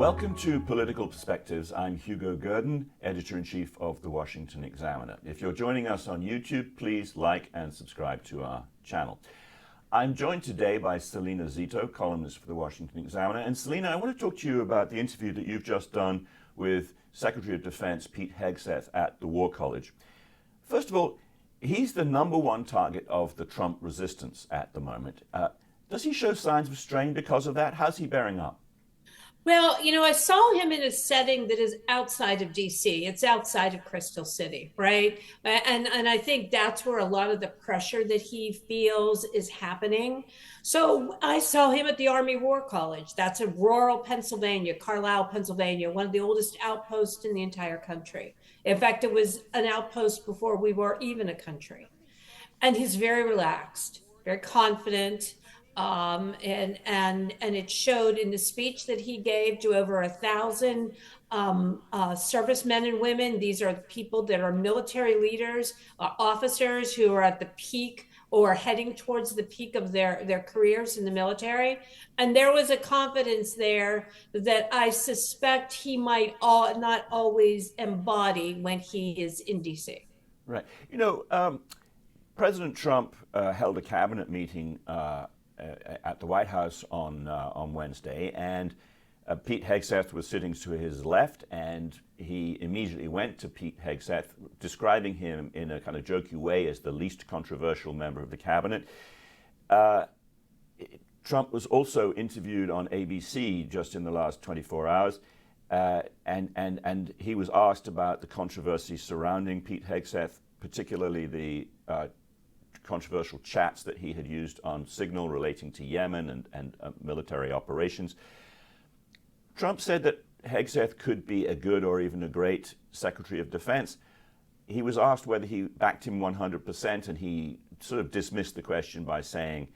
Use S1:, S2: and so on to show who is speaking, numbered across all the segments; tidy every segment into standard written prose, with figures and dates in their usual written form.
S1: Welcome to Political Perspectives. I'm Hugo Gurdon, Editor-in-Chief of The Washington Examiner. If you're joining us on YouTube, please like and subscribe to our channel. I'm joined today by Salena Zito, columnist for The Washington Examiner. And Salena, I want to talk to you about the interview that you've just done with Secretary of Defense Pete Hegseth at the War College. First of all, he's the #1 target of the Trump resistance at the moment. Does he show signs of strain because of that? How's he bearing up?
S2: Well, I saw him in a setting that is outside of DC. It's outside of Crystal City, right? And I think that's where a lot of the pressure that he feels is happening. So I saw him at the Army War College. That's in rural Pennsylvania, Carlisle, Pennsylvania, one of the oldest outposts in the entire country. In fact, it was an outpost before we were even a country. And he's very relaxed, very confident. And it showed in the speech that he gave to over 1,000 servicemen and women. These are people that are military leaders, officers who are at the peak or heading towards the peak of their careers in the military. And there was a confidence there that I suspect he might not always embody when he is in DC.
S1: Right. President Trump held a cabinet meeting at the White House on Wednesday, and Pete Hegseth was sitting to his left, and he immediately went to Pete Hegseth, describing him in a kind of jokey way as the least controversial member of the cabinet. Trump was also interviewed on ABC just in the last 24 hours, and he was asked about the controversy surrounding Pete Hegseth, particularly the controversial chats that he had used on Signal relating to Yemen and military operations. Trump said that Hegseth could be a good or even a great Secretary of Defense. He was asked whether he backed him 100%, and he sort of dismissed the question by saying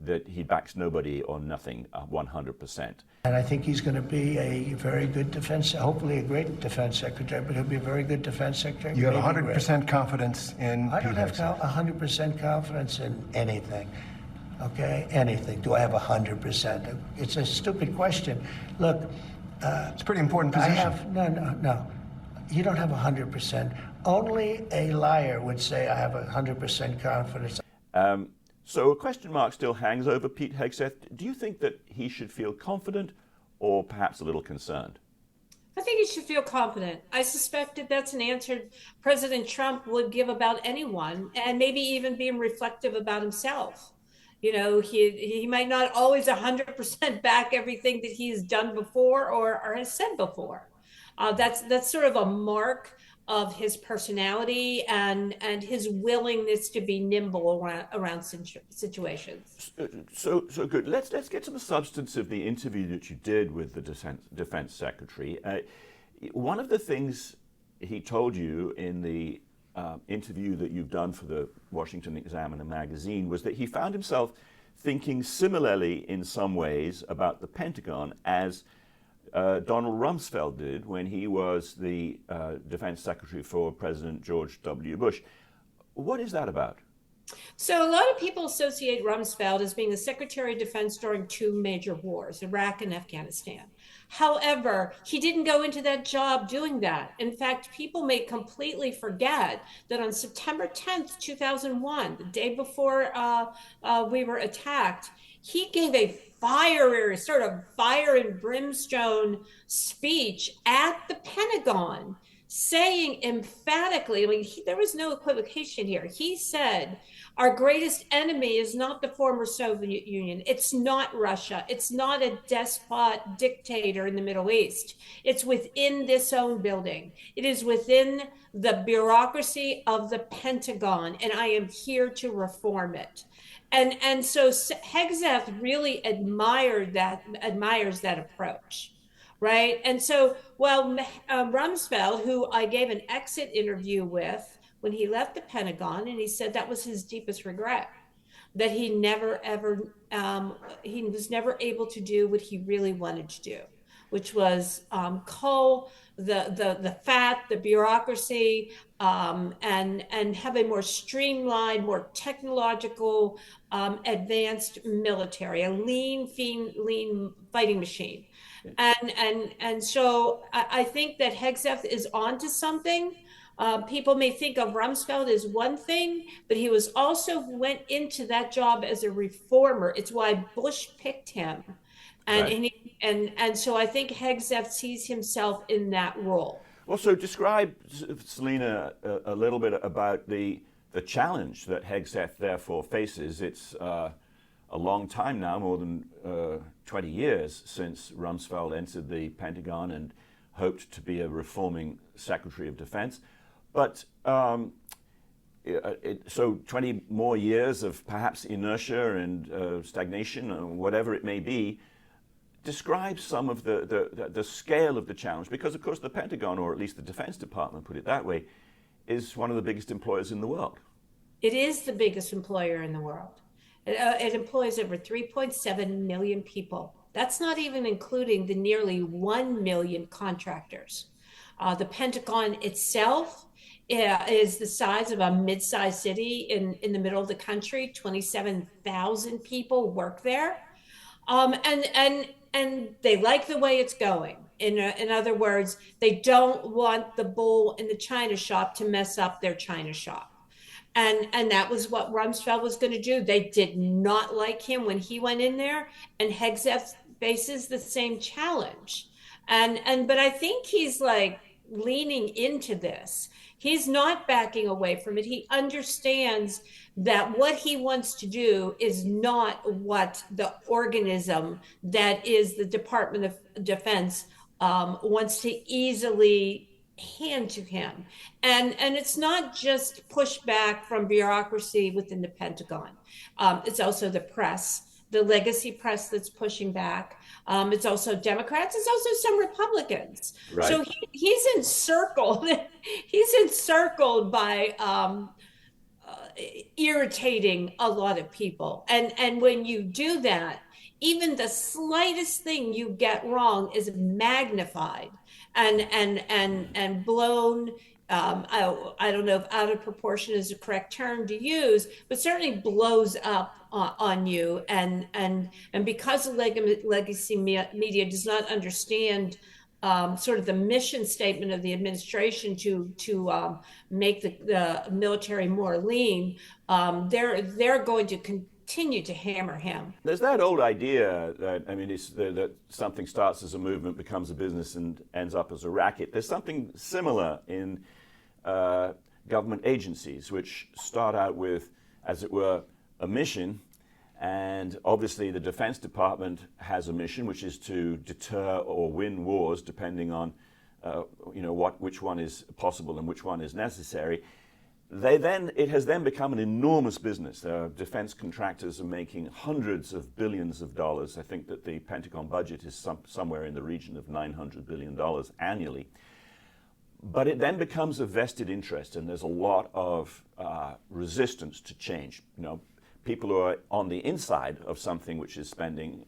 S1: that he backs nobody or nothing 100%.
S3: And I think he's going to be a very good defense, hopefully a great defense secretary, but he'll be a very good defense secretary.
S4: You have 100% confidence in
S3: I don't
S4: Pete
S3: have
S4: Hegseth.
S3: 100% confidence in anything. Okay, anything. Do I have 100%? It's a stupid question. Look,
S4: It's a pretty important position.
S3: No. You don't have 100%. Only a liar would say I have 100% confidence.
S1: So a question mark still hangs over Pete Hegseth. Do you think that he should feel confident or perhaps a little concerned?
S2: I think he should feel confident. I suspect that that's an answer President Trump would give about anyone, and maybe even being reflective about himself. He might not always 100% back everything that he's done before or has said before. That's sort of a mark of his personality and his willingness to be nimble around situations.
S1: So good. Let's get to the substance of the interview that you did with the Defense Secretary. One of the things he told you in the interview that you've done for the Washington Examiner magazine was that he found himself thinking similarly in some ways about the Pentagon as Donald Rumsfeld did when he was the Defense Secretary for President George W. Bush. What is that about?
S2: So a lot of people associate Rumsfeld as being the Secretary of Defense during two major wars, Iraq and Afghanistan. However, he didn't go into that job doing that. In fact, people may completely forget that on September 10th, 2001, the day before we were attacked, he gave a sort of fire and brimstone speech at the Pentagon, saying emphatically, there was no equivocation here. He said, our greatest enemy is not the former Soviet Union. It's not Russia. It's not a despot dictator in the Middle East. It's within this own building. It is within the bureaucracy of the Pentagon, and I am here to reform it. And so Hegseth really admires that approach. Right. And so, Rumsfeld, who I gave an exit interview with when he left the Pentagon, and he said that was his deepest regret, that he was never able to do what he really wanted to do, which was cull the fat, the bureaucracy, and have a more streamlined, more technological, advanced military, a lean fighting machine. And so I think that Hegseth is onto something. People may think of Rumsfeld as one thing, but he was also went into that job as a reformer. It's why Bush picked him. And,
S1: Right.
S2: and, he, and so I think Hegseth sees himself in that role.
S1: Well, so describe, Salena, a little bit about the challenge that Hegseth therefore faces. It's a long time now, more than 20 years since Rumsfeld entered the Pentagon and hoped to be a reforming Secretary of Defense. But so 20 more years of perhaps inertia and stagnation, or whatever it may be. Describe some of the scale of the challenge, because of course the Pentagon, or at least the Defense Department, put it that way, is one of the biggest employers in the world.
S2: It is the biggest employer in the world. It employs over 3.7 million people. That's not even including the nearly 1 million contractors. The Pentagon itself is the size of a mid-sized city in the middle of the country. 27,000 people work there. And they like the way it's going. In other words, they don't want the bull in the china shop to mess up their china shop. And that was what Rumsfeld was going to do. They did not like him when he went in there, and Hegseth faces the same challenge. But I think he's like leaning into this. He's not backing away from it. He understands that what he wants to do is not what the organism that is the Department of Defense wants to easily hand to him. And it's not just pushback from bureaucracy within the Pentagon. It's also the press, the legacy press that's pushing back. It's also Democrats. It's also some Republicans.
S1: Right.
S2: So he's encircled. He's encircled by irritating a lot of people. And when you do that, even the slightest thing you get wrong is magnified and blown. I don't know if out of proportion is the correct term to use, but certainly blows up on you. And because the legacy media does not understand sort of the mission statement of the administration to make the military more lean, they're going to continue to hammer him.
S1: There's that old idea that, I mean, that something starts as a movement, becomes a business, and ends up as a racket. There's something similar in government agencies, which start out with, as it were, a mission. And obviously the Defense Department has a mission, which is to deter or win wars, depending on which one is possible and which one is necessary. It has then become an enormous business. Defense contractors are making hundreds of billions of dollars. I think that the Pentagon budget is somewhere in the region of $900 billion annually. But it then becomes a vested interest, and there's a lot of resistance to change. People who are on the inside of something which is spending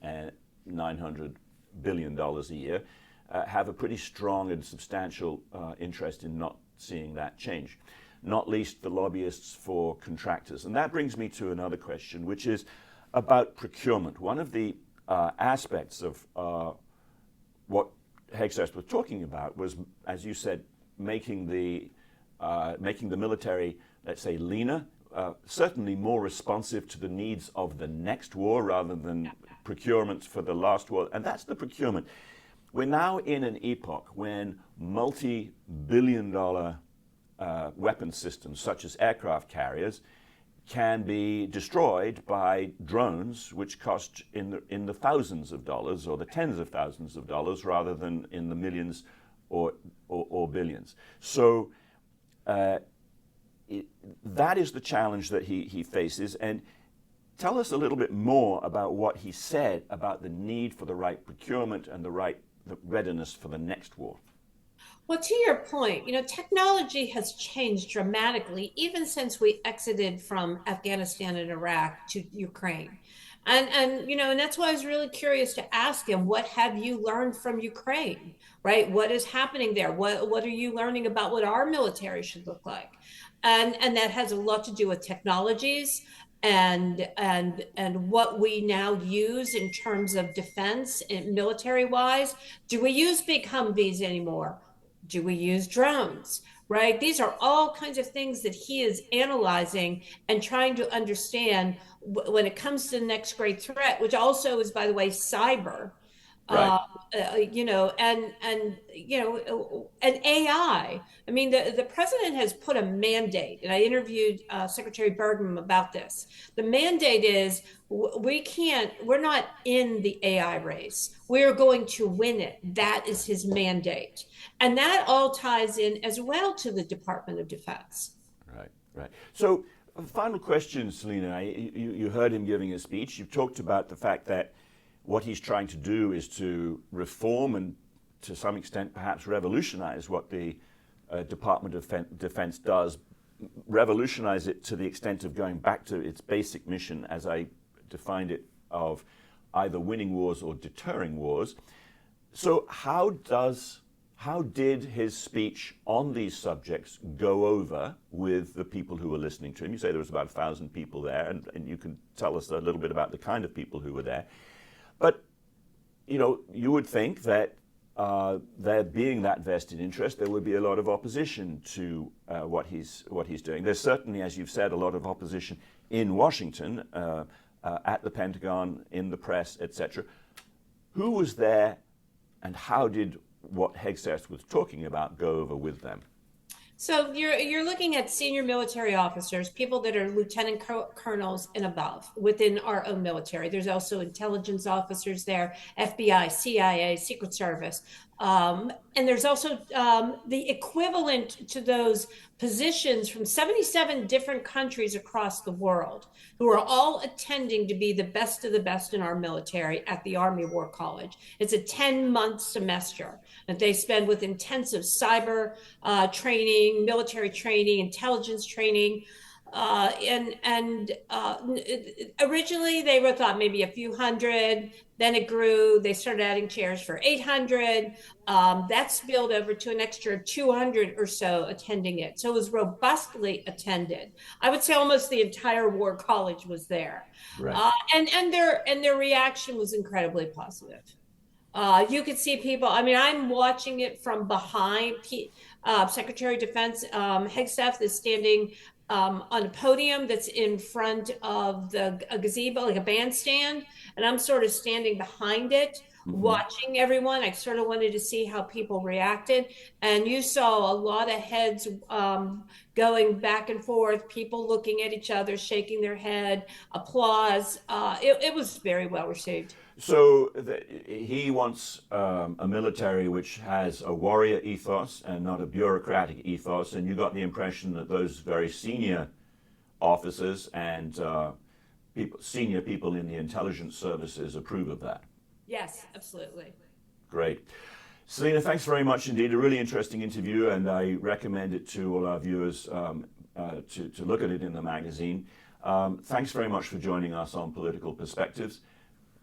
S1: $900 billion a year have a pretty strong and substantial interest in not seeing that change, not least the lobbyists for contractors. And that brings me to another question, which is about procurement. One of the aspects of what Hegseth was talking about was, as you said, making the military, let's say, leaner, certainly more responsive to the needs of the next war rather than procurement for the last war. And that's the procurement. We're now in an epoch when multi-billion-dollar weapon systems, such as aircraft carriers, can be destroyed by drones, which cost in the thousands of dollars or the tens of thousands of dollars rather than in the millions or billions. So that is the challenge that he faces. And tell us a little bit more about what he said about the need for the right procurement and the readiness for the next war.
S2: Well, to your point, technology has changed dramatically, even since we exited from Afghanistan and Iraq to Ukraine. And that's why I was really curious to ask him, what have you learned from Ukraine, right? What is happening there? What are you learning about what our military should look like? And that has a lot to do with technologies and what we now use in terms of defense and military wise. Do we use big Humvees anymore? Do we use drones? Right? These are all kinds of things that he is analyzing and trying to understand when it comes to the next great threat, which also is, by the way, cyber.
S1: Right.
S2: Uh, and AI. I mean, the president has put a mandate, and I interviewed Secretary Burgum about this. The mandate is we're not in the AI race. We are going to win it. That is his mandate. And that all ties in as well to the Department of Defense.
S1: Right, right. So, final question, Salena. You heard him giving a speech. You've talked about the fact that what he's trying to do is to reform and, to some extent, perhaps revolutionize what the Department of Defense does, revolutionize it to the extent of going back to its basic mission, as I defined it, of either winning wars or deterring wars. So how did his speech on these subjects go over with the people who were listening to him? You say there was about 1,000 people there, and you can tell us a little bit about the kind of people who were there. But, you would think that there being that vested interest, there would be a lot of opposition to what he's doing. There's certainly, as you've said, a lot of opposition in Washington, at the Pentagon, in the press, etc. Who was there, and how did what Hegseth was talking about go over with them?
S2: So you're looking at senior military officers, people that are lieutenant colonels and above within our own military. There's also intelligence officers there, FBI, CIA, Secret Service. And there's also the equivalent to those positions from 77 different countries across the world who are all attending to be the best of the best in our military at the Army War College. It's a 10-month semester that they spend with intensive cyber training, military training, intelligence training. Originally they were thought maybe a few hundred, then it grew. They started adding chairs for 800. That spilled over to an extra 200 or so attending it. So it was robustly attended. I would say almost the entire War College was there.
S1: Right.
S2: And their reaction was incredibly positive. You could see people. I mean, I'm watching it from behind. Secretary of Defense Hegseth is standing on a podium that's in front of a gazebo, like a bandstand, and I'm sort of standing behind it, watching everyone. I sort of wanted to see how people reacted, and you saw a lot of heads going back and forth, people looking at each other, shaking their head, applause. It was very well received.
S1: So he wants a military which has a warrior ethos and not a bureaucratic ethos, and you got the impression that those very senior officers and senior people in the intelligence services approve of that.
S2: Yes, absolutely.
S1: Great. Salena, thanks very much indeed. A really interesting interview, and I recommend it to all our viewers to look at it in the magazine. Thanks very much for joining us on Political Perspectives.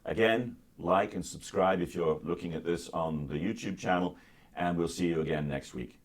S1: Again, like and subscribe if you're looking at this on the YouTube channel, and we'll see you again next week.